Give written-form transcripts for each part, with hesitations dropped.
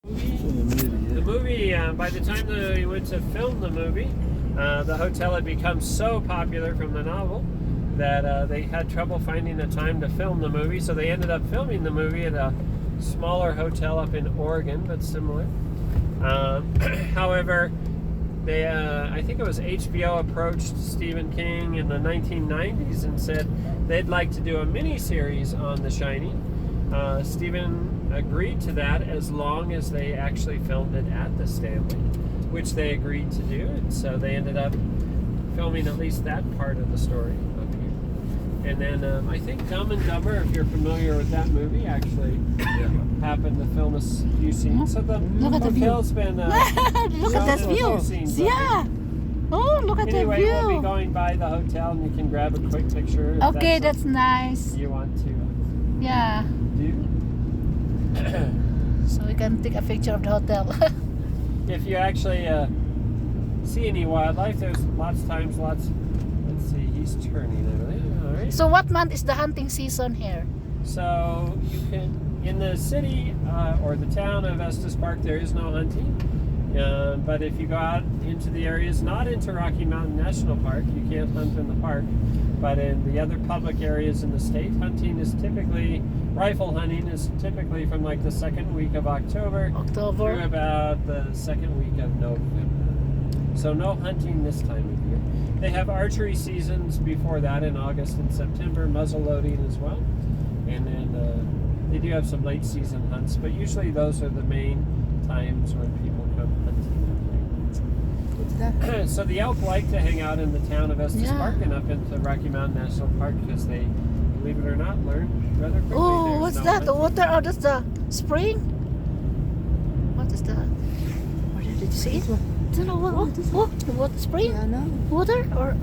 The movie, by the time they went to film the movie, the hotel had become so popular from the novel that they had trouble finding a time to film the movie, so they ended up filming the movie at a smaller hotel up in Oregon, but similar. However, they, I think it was HBO approached Stephen King in the 1990s and said they'd like to do a mini-series on The Shining. Stephen agreed to that as long as they actually filmed it at the Stanley, which they agreed to do, and so they ended up filming at least that part of the story up here. And then I think Dumb and Dumber, if you're familiar with that movie, actually happened to film a few scenes. So the hotel's been Look at that view. Yeah. Oh, look at that view. Anyway, we'll be going by the hotel, and you can grab a quick picture. Okay, that's nice. You want to? Yeah. Do? So we can take a picture of the hotel. If you actually see any wildlife, there's lots of times, let's see, he's turning it. All right. So what month is the hunting season here? So you can, in the city or the town of Estes Park, there is no hunting. But if you go out into the areas, not into Rocky Mountain National Park, you can't hunt in the park. But in the other public areas in the state, hunting is typically, rifle hunting is typically from like the second week of October through about the second week of November. So no hunting this time of year. They have archery seasons before that in August and September, muzzle loading as well. And then they do have some late season hunts, but usually those are the main times when people come hunting. So the elk like to hang out in the town of Estes Park and up into Rocky Mountain National Park because they, believe it or not, learn rather quickly. Oh, what's that? The water? Oh, that's the spring? What is that? Where did you see it? I don't know what. What spring? Yeah, no. Water? Or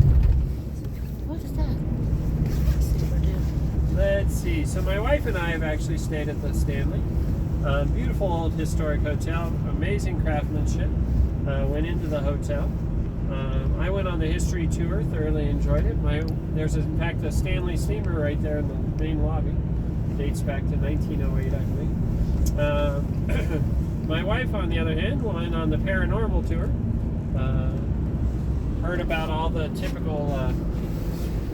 what is that? Let's see. So my wife and I have actually stayed at the Stanley. Beautiful old historic hotel, amazing craftsmanship. Went into the hotel. I went on the history tour, thoroughly enjoyed it. There's in fact a Stanley steamer right there in the main lobby. Dates back to 1908, I believe. My wife, on the other hand, went on the paranormal tour. Heard about all the typical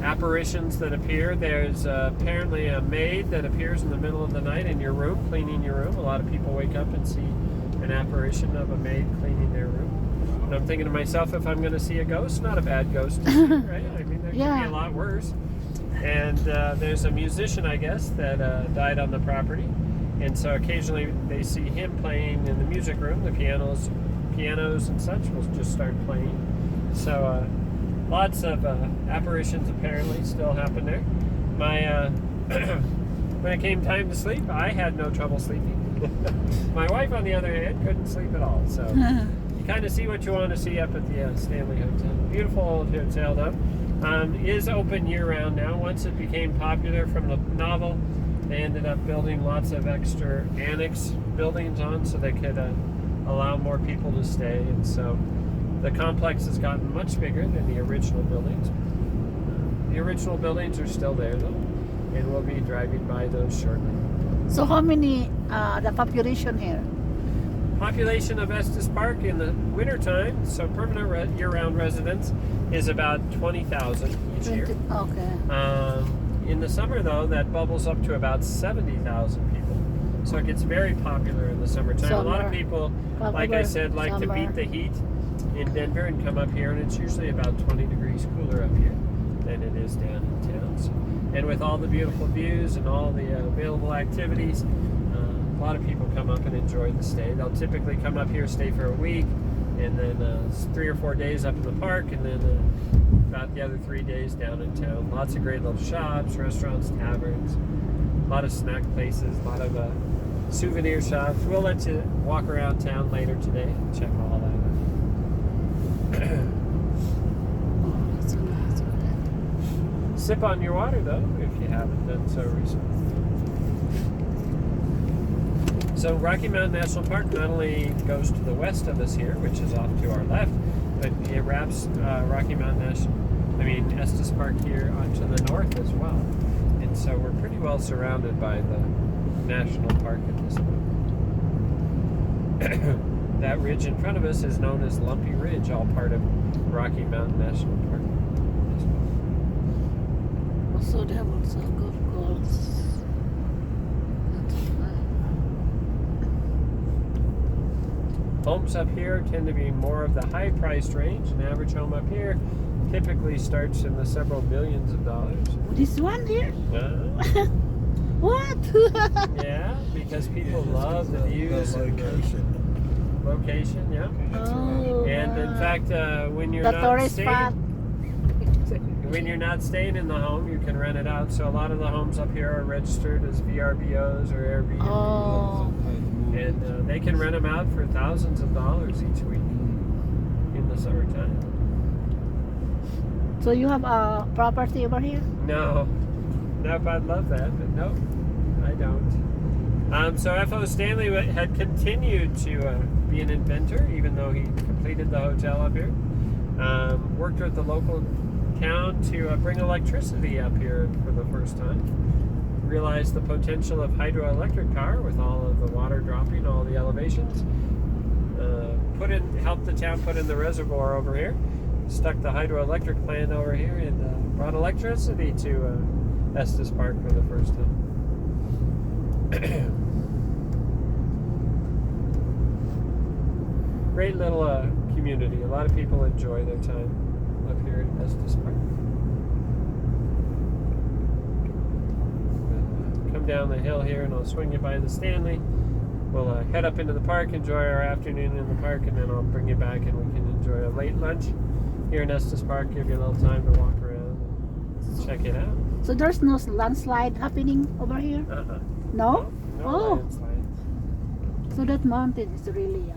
apparitions that appear. There's apparently a maid that appears in the middle of the night in your room, cleaning your room. A lot of people wake up and see an apparition of a maid cleaning their room. And I'm thinking to myself, if I'm going to see a ghost, not a bad ghost to see, right? I mean, there could be a lot worse. And there's a musician, I guess, that died on the property. And so occasionally they see him playing in the music room. The pianos and such will just start playing. So lots of apparitions apparently still happen there. When it came time to sleep, I had no trouble sleeping. My wife, on the other hand, couldn't sleep at all. So you kind of see what you want to see up at the Stanley Hotel. Beautiful old hotel, though. Is open year-round now. Once it became popular from the novel, they ended up building lots of extra annex buildings on so they could allow more people to stay. And so the complex has gotten much bigger than the original buildings. The original buildings are still there, though, and we'll be driving by those shortly. So how many, the population here? Population of Estes Park in the wintertime, so permanent year-round residents, is about 20,000 each year. Okay. In the summer, though, that bubbles up to about 70,000 people. So it gets very popular in the summertime. A lot of people, like I said, like to beat the heat in Denver and come up here, and it's usually about 20 degrees cooler up here than it is down in town. So, and with all the beautiful views and all the available activities, a lot of people come up and enjoy the stay. They'll typically come up here, stay for a week, and then 3 or 4 days up in the park, and then about the other 3 days down in town. Lots of great little shops, restaurants, taverns, a lot of snack places, a lot of souvenir shops. We'll let you walk around town later today and check all that out. Sip on your water, though, if you haven't done so recently. So Rocky Mountain National Park not only goes to the west of us here, which is off to our left, but it wraps Estes Park here onto the north as well. And so we're pretty well surrounded by the national park at this That ridge in front of us is known as Lumpy Ridge, all part of Rocky Mountain National Park. Also, they have also golf course. Homes up here tend to be more of the high-priced range. An average home up here typically starts in the several millions of dollars. This one here? What? Yeah, because people love the views and location. Yeah. Oh, And in fact, when you're the not tourist spot. when you're not staying in the home, you can rent it out. So a lot of the homes up here are registered as VRBOs or Airbnb. Oh. And they can rent them out for thousands of dollars each week in the summertime. So you have a property over here? No, I'd love that, but no, I don't. So F.O. Stanley had continued to be an inventor, even though he completed the hotel up here. Worked with the local town to bring electricity up here for the first time. Realized the potential of hydroelectric power with all of the water dropping, all the elevations. Helped the town put in the reservoir over here. Stuck the hydroelectric plant over here and brought electricity to Estes Park for the first time. Great little community. A lot of people enjoy their time up here at Estes Park. Come down the hill here and I'll swing you by the Stanley. We'll head up into the park, enjoy our afternoon in the park, and then I'll bring you back and we can enjoy a late lunch here in Estes Park. Give you a little time to walk around and check it out. So there's no landslide happening over here? No? No landslide. So that mountain is really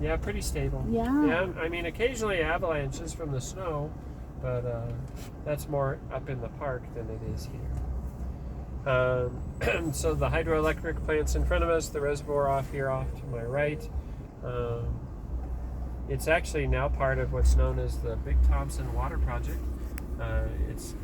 yeah, pretty stable. Yeah. I mean, occasionally avalanches from the snow, but that's more up in the park than it is here. So the hydroelectric plant's in front of us, the reservoir off here off to my right. It's actually now part of what's known as the Big Thompson Water Project. It's